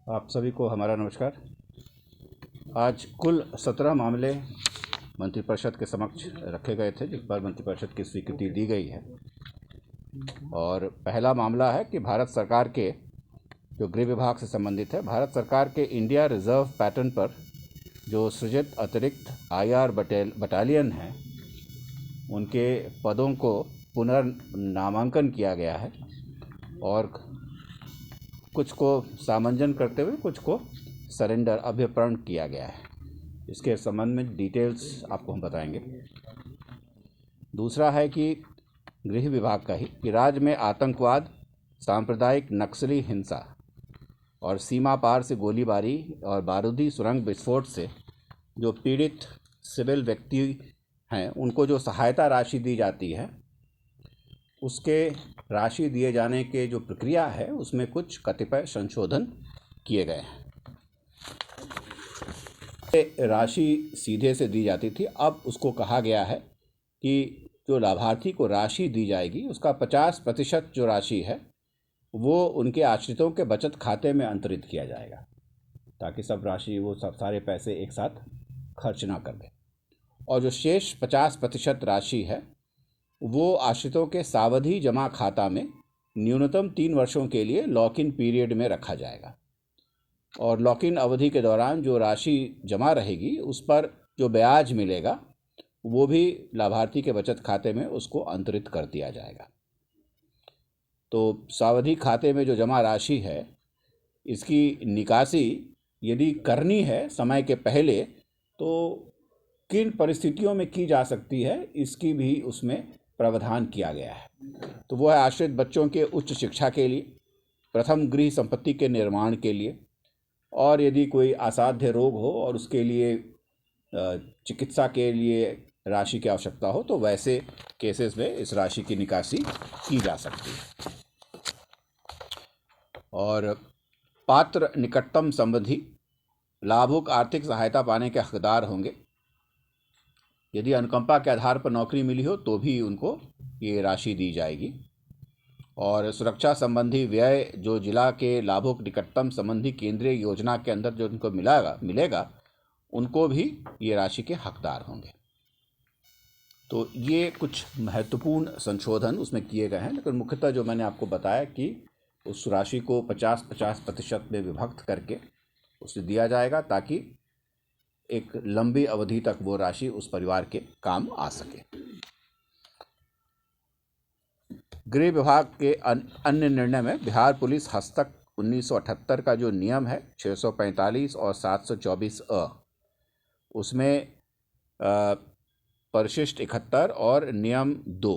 आप सभी को हमारा नमस्कार। आज कुल 17 मामले मंत्रिपरिषद के समक्ष रखे गए थे, जिस पर मंत्रिपरिषद की स्वीकृति दी गई है। और पहला मामला है कि भारत सरकार के जो गृह विभाग से संबंधित है, भारत सरकार के इंडिया रिजर्व पैटर्न पर जो सृजित अतिरिक्त IR बटालियन हैं, उनके पदों को पुनर्नामांकन किया गया है और कुछ को सामंजन करते हुए कुछ को सरेंडर अभ्यर्पण किया गया है। इसके संबंध में डिटेल्स आपको हम बताएंगे। दूसरा है कि गृह विभाग का ही कि राज्य में आतंकवाद, सांप्रदायिक नक्सली हिंसा और सीमा पार से गोलीबारी और बारूदी सुरंग विस्फोट से जो पीड़ित सिविल व्यक्ति हैं, उनको जो सहायता राशि दी जाती है, उसके राशि दिए जाने के जो प्रक्रिया है उसमें कुछ कतिपय संशोधन किए गए हैं। राशि सीधे से दी जाती थी, अब उसको कहा गया है कि जो लाभार्थी को राशि दी जाएगी उसका 50% जो राशि है वो उनके आश्रितों के बचत खाते में अंतरित किया जाएगा, ताकि सब राशि वो सब सारे पैसे एक साथ खर्च ना कर दें। और जो शेष 50% राशि है वो आश्रितों के सावधि जमा खाता में न्यूनतम 3 वर्षों के लिए लॉक इन पीरियड में रखा जाएगा। और लॉक इन अवधि के दौरान जो राशि जमा रहेगी उस पर जो ब्याज मिलेगा वो भी लाभार्थी के बचत खाते में उसको अंतरित कर दिया जाएगा। तो सावधि खाते में जो जमा राशि है, इसकी निकासी यदि करनी है समय के पहले तो किन परिस्थितियों में की जा सकती है, इसकी भी उसमें प्रावधान किया गया है। तो वो है आश्रित बच्चों के उच्च शिक्षा के लिए, प्रथम गृह संपत्ति के निर्माण के लिए, और यदि कोई असाध्य रोग हो और उसके लिए चिकित्सा के लिए राशि की आवश्यकता हो तो वैसे केसेस में इस राशि की निकासी की जा सकती है। और पात्र निकटतम संबंधी लाभुक आर्थिक सहायता पाने के हकदार होंगे। यदि अनुकंपा के आधार पर नौकरी मिली हो तो भी उनको ये राशि दी जाएगी। और सुरक्षा संबंधी व्यय जो जिला के लाभुक निकटतम संबंधी केंद्रीय योजना के अंदर जो उनको मिलेगा उनको भी ये राशि के हकदार होंगे। तो ये कुछ महत्वपूर्ण संशोधन उसमें किए गए हैं, लेकिन मुख्यतः जो मैंने आपको बताया कि उस राशि को 50-50% में विभक्त करके उसे दिया जाएगा, ताकि एक लंबी अवधि तक वो राशि उस परिवार के काम आ सके। गृह विभाग के अन्य निर्णय में बिहार पुलिस हस्तक 1978 का जो नियम है 645 और 724 उसमें परिशिष्ट 71 और नियम 2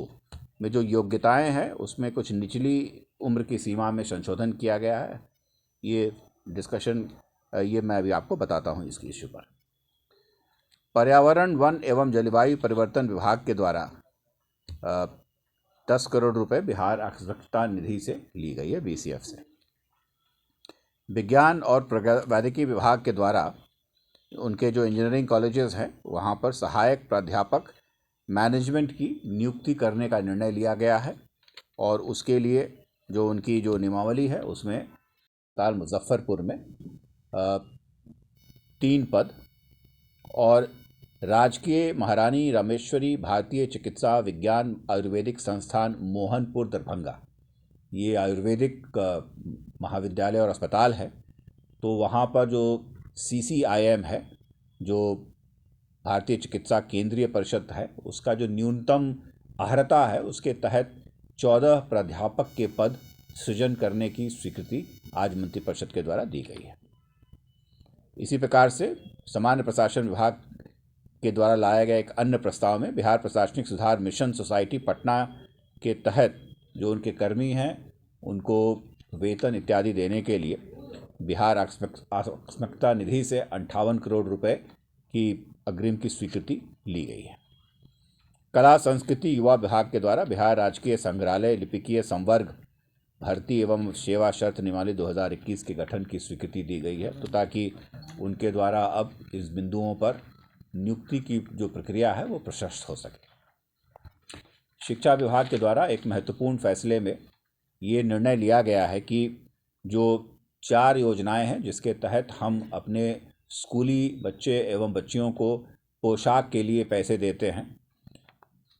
में जो योग्यताएं हैं उसमें कुछ निचली उम्र की सीमा में संशोधन किया गया है। ये डिस्कशन ये मैं अभी आपको बताता हूँ इसकी इश्यू पर। पर्यावरण, वन एवं जलवायु परिवर्तन विभाग के द्वारा 10 करोड़ रुपए बिहार आकस्मिकता निधि से ली गई है, BCF से। विज्ञान और प्रौद्योगिकी विभाग के द्वारा उनके जो इंजीनियरिंग कॉलेजेस हैं वहाँ पर सहायक प्राध्यापक मैनेजमेंट की नियुक्ति करने का निर्णय लिया गया है। और उसके लिए जो उनकी जो नियमावली है उसमें मुजफ्फरपुर में 3 पद और राजकीय महारानी रामेश्वरी भारतीय चिकित्सा विज्ञान आयुर्वेदिक संस्थान मोहनपुर दरभंगा, ये आयुर्वेदिक महाविद्यालय और अस्पताल है। तो वहाँ पर जो CCIM है, जो भारतीय चिकित्सा केंद्रीय परिषद है, उसका जो न्यूनतम अर्हता है उसके तहत 14 प्राध्यापक के पद सृजन करने की स्वीकृति आज मंत्रिपरिषद के द्वारा दी गई है। इसी प्रकार से सामान्य प्रशासन विभाग के द्वारा लाया गया एक अन्य प्रस्ताव में बिहार प्रशासनिक सुधार मिशन सोसाइटी पटना के तहत जो उनके कर्मी हैं उनको वेतन इत्यादि देने के लिए बिहार आकस्मिकता निधि से 58 करोड़ रुपए की अग्रिम की स्वीकृति ली गई है। कला संस्कृति युवा विभाग के द्वारा बिहार राजकीय संग्रहालय लिपिकीय संवर्ग भर्ती एवं सेवा शर्त नियमावली 2021 के गठन की स्वीकृति दी गई है, तो ताकि उनके द्वारा अब इस बिंदुओं पर नियुक्ति की जो प्रक्रिया है वो प्रशस्त हो सके। शिक्षा विभाग के द्वारा एक महत्वपूर्ण फैसले में ये निर्णय लिया गया है कि जो 4 योजनाएं हैं जिसके तहत हम अपने स्कूली बच्चे एवं बच्चियों को पोशाक के लिए पैसे देते हैं।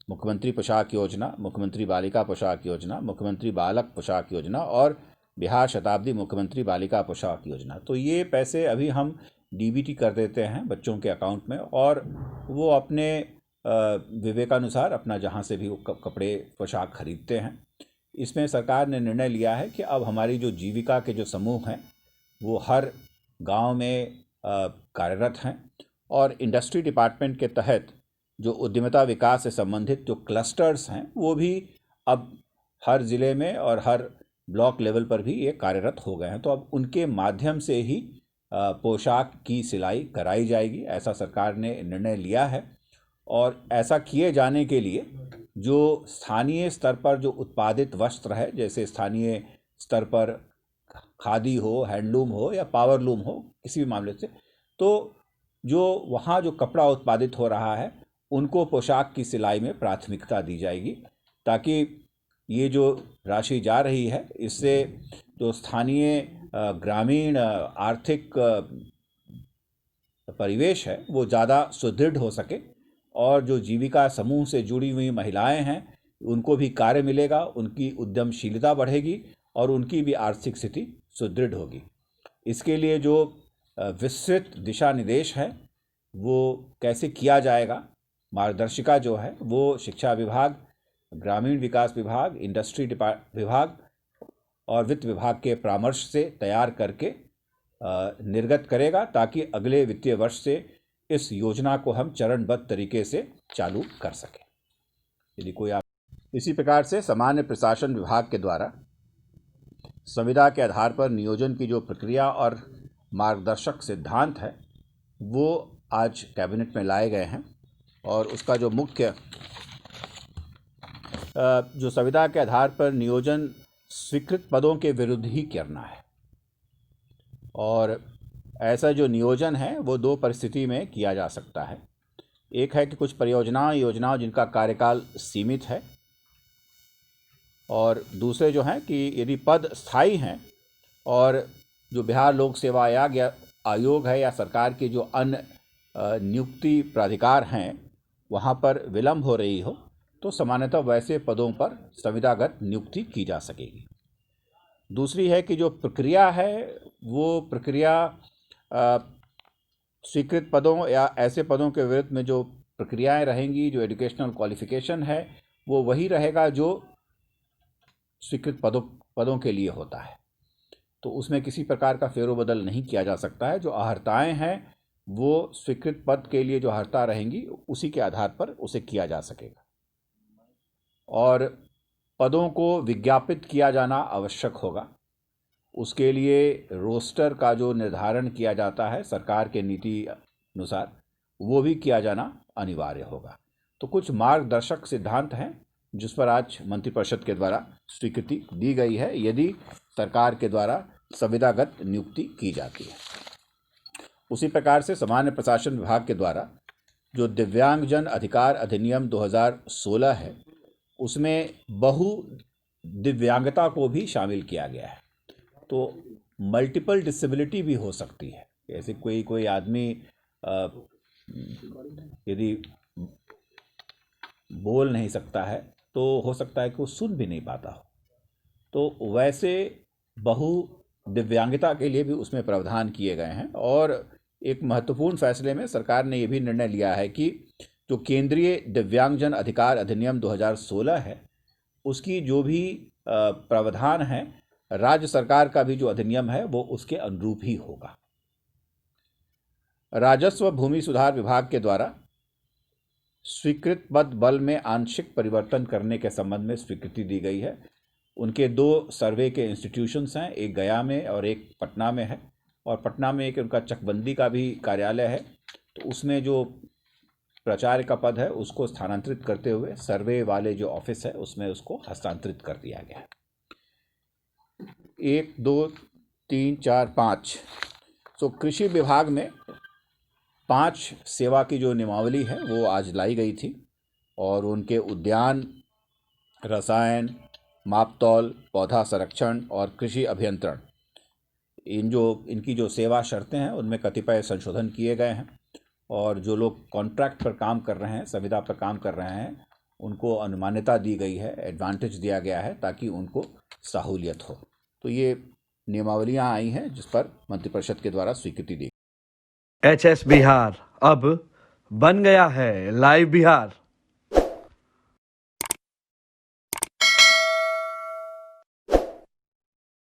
मुख्यमंत्री पोशाक योजना, मुख्यमंत्री बालिका पोशाक योजना, मुख्यमंत्री बालक पोशाक योजना और बिहार शताब्दी मुख्यमंत्री बालिका पोशाक योजना। तो ये पैसे अभी हम डीबीटी कर देते हैं बच्चों के अकाउंट में और वो अपने विवेकानुसार अपना जहाँ से भी वो कपड़े पोशाक खरीदते हैं। इसमें सरकार ने निर्णय लिया है कि अब हमारी जो जीविका के जो समूह हैं वो हर गांव में कार्यरत हैं और इंडस्ट्री डिपार्टमेंट के तहत जो उद्यमिता विकास से संबंधित जो क्लस्टर्स हैं वो भी अब हर ज़िले में और हर ब्लॉक लेवल पर भी ये कार्यरत हो गए हैं। तो अब उनके माध्यम से ही पोशाक की सिलाई कराई जाएगी, ऐसा सरकार ने निर्णय लिया है। और ऐसा किए जाने के लिए जो स्थानीय स्तर पर जो उत्पादित वस्त्र है, जैसे स्थानीय स्तर पर खादी हो, हैंडलूम हो या पावरलूम हो, किसी भी मामले से, तो जो वहाँ जो कपड़ा उत्पादित हो रहा है उनको पोशाक की सिलाई में प्राथमिकता दी जाएगी, ताकि ये जो राशि जा रही है इससे जो स्थानीय ग्रामीण आर्थिक परिवेश है वो ज़्यादा सुदृढ़ हो सके और जो जीविका समूह से जुड़ी हुई महिलाएं हैं उनको भी कार्य मिलेगा, उनकी उद्यमशीलता बढ़ेगी और उनकी भी आर्थिक स्थिति सुदृढ़ होगी। इसके लिए जो विस्तृत दिशा निर्देश है वो कैसे किया जाएगा, मार्गदर्शिका जो है वो शिक्षा विभाग, ग्रामीण विकास विभाग, इंडस्ट्री विभाग और वित्त विभाग के परामर्श से तैयार करके निर्गत करेगा, ताकि अगले वित्तीय वर्ष से इस योजना को हम चरणबद्ध तरीके से चालू कर सकें। यदि कोई आप इसी प्रकार से सामान्य प्रशासन विभाग के द्वारा संविदा के आधार पर नियोजन की जो प्रक्रिया और मार्गदर्शक सिद्धांत है वो आज कैबिनेट में लाए गए हैं और उसका जो मुख्य जो संविदा के आधार पर नियोजन स्वीकृत पदों के विरुद्ध ही करना है। और ऐसा जो नियोजन है वो 2 परिस्थिति में किया जा सकता है। एक है कि कुछ योजनाओं जिनका कार्यकाल सीमित है, और दूसरे जो हैं कि यदि पद स्थायी हैं और जो बिहार लोक सेवा आयोग है या सरकार के जो अन्य नियुक्ति प्राधिकार हैं वहाँ पर विलम्ब हो रही हो, तो सामान्यतः वैसे पदों पर संविदागत नियुक्ति की जा सकेगी। दूसरी है कि जो प्रक्रिया है वो प्रक्रिया स्वीकृत पदों या ऐसे पदों के विरुद्ध में जो प्रक्रियाएं रहेंगी, जो एजुकेशनल क्वालिफिकेशन है वो वही रहेगा जो स्वीकृत पदों के लिए होता है। तो उसमें किसी प्रकार का फेरोबदल नहीं किया जा सकता है। जो अहर्ताएँ हैं वो स्वीकृत पद के लिए जो अहर्ता रहेंगी उसी के आधार पर उसे किया जा सकेगा। और पदों को विज्ञापित किया जाना आवश्यक होगा। उसके लिए रोस्टर का जो निर्धारण किया जाता है सरकार के नीति अनुसार वो भी किया जाना अनिवार्य होगा। तो कुछ मार्गदर्शक सिद्धांत हैं जिस पर आज मंत्रिपरिषद के द्वारा स्वीकृति दी गई है यदि सरकार के द्वारा संविदागत नियुक्ति की जाती है। उसी प्रकार से सामान्य प्रशासन विभाग के द्वारा जो दिव्यांगजन अधिकार अधिनियम 2016 है उसमें बहु दिव्यांगता को भी शामिल किया गया है। तो मल्टीपल डिसेबिलिटी भी हो सकती है। जैसे कोई आदमी यदि बोल नहीं सकता है तो हो सकता है कि वो सुन भी नहीं पाता हो। तो वैसे बहु दिव्यांगता के लिए भी उसमें प्रावधान किए गए हैं। और एक महत्वपूर्ण फैसले में सरकार ने ये भी निर्णय लिया है कि जो केंद्रीय दिव्यांगजन अधिकार अधिनियम 2016 है उसकी जो भी प्रावधान है राज्य सरकार का भी जो अधिनियम है वो उसके अनुरूप ही होगा। राजस्व भूमि सुधार विभाग के द्वारा स्वीकृत पद बल में आंशिक परिवर्तन करने के संबंध में स्वीकृति दी गई है। उनके 2 सर्वे के इंस्टीट्यूशंस हैं, एक गया में और एक पटना में है। और पटना में एक उनका चकबंदी का भी कार्यालय है। तो उसमें जो प्राचार्य का पद है उसको स्थानांतरित करते हुए सर्वे वाले जो ऑफिस है उसमें उसको हस्तांतरित कर दिया गया है। 1 2 3 4 5 तो कृषि विभाग में 5 सेवा की जो नियमावली है वो आज लाई गई थी और उनके उद्यान, रसायन, मापतौल, पौधा संरक्षण और कृषि अभियंत्रण इनकी जो सेवा शर्तें हैं उनमें कतिपय संशोधन किए गए हैं, और जो लोग कॉन्ट्रैक्ट पर काम कर रहे हैं, संविदा पर काम कर रहे हैं, उनको अनुमान्यता दी गई है, एडवांटेज दिया गया है ताकि उनको सहूलियत हो। तो ये नियमावलियां आई हैं जिस पर मंत्रिपरिषद के द्वारा स्वीकृति दी। HS बिहार अब बन गया है लाइव बिहार।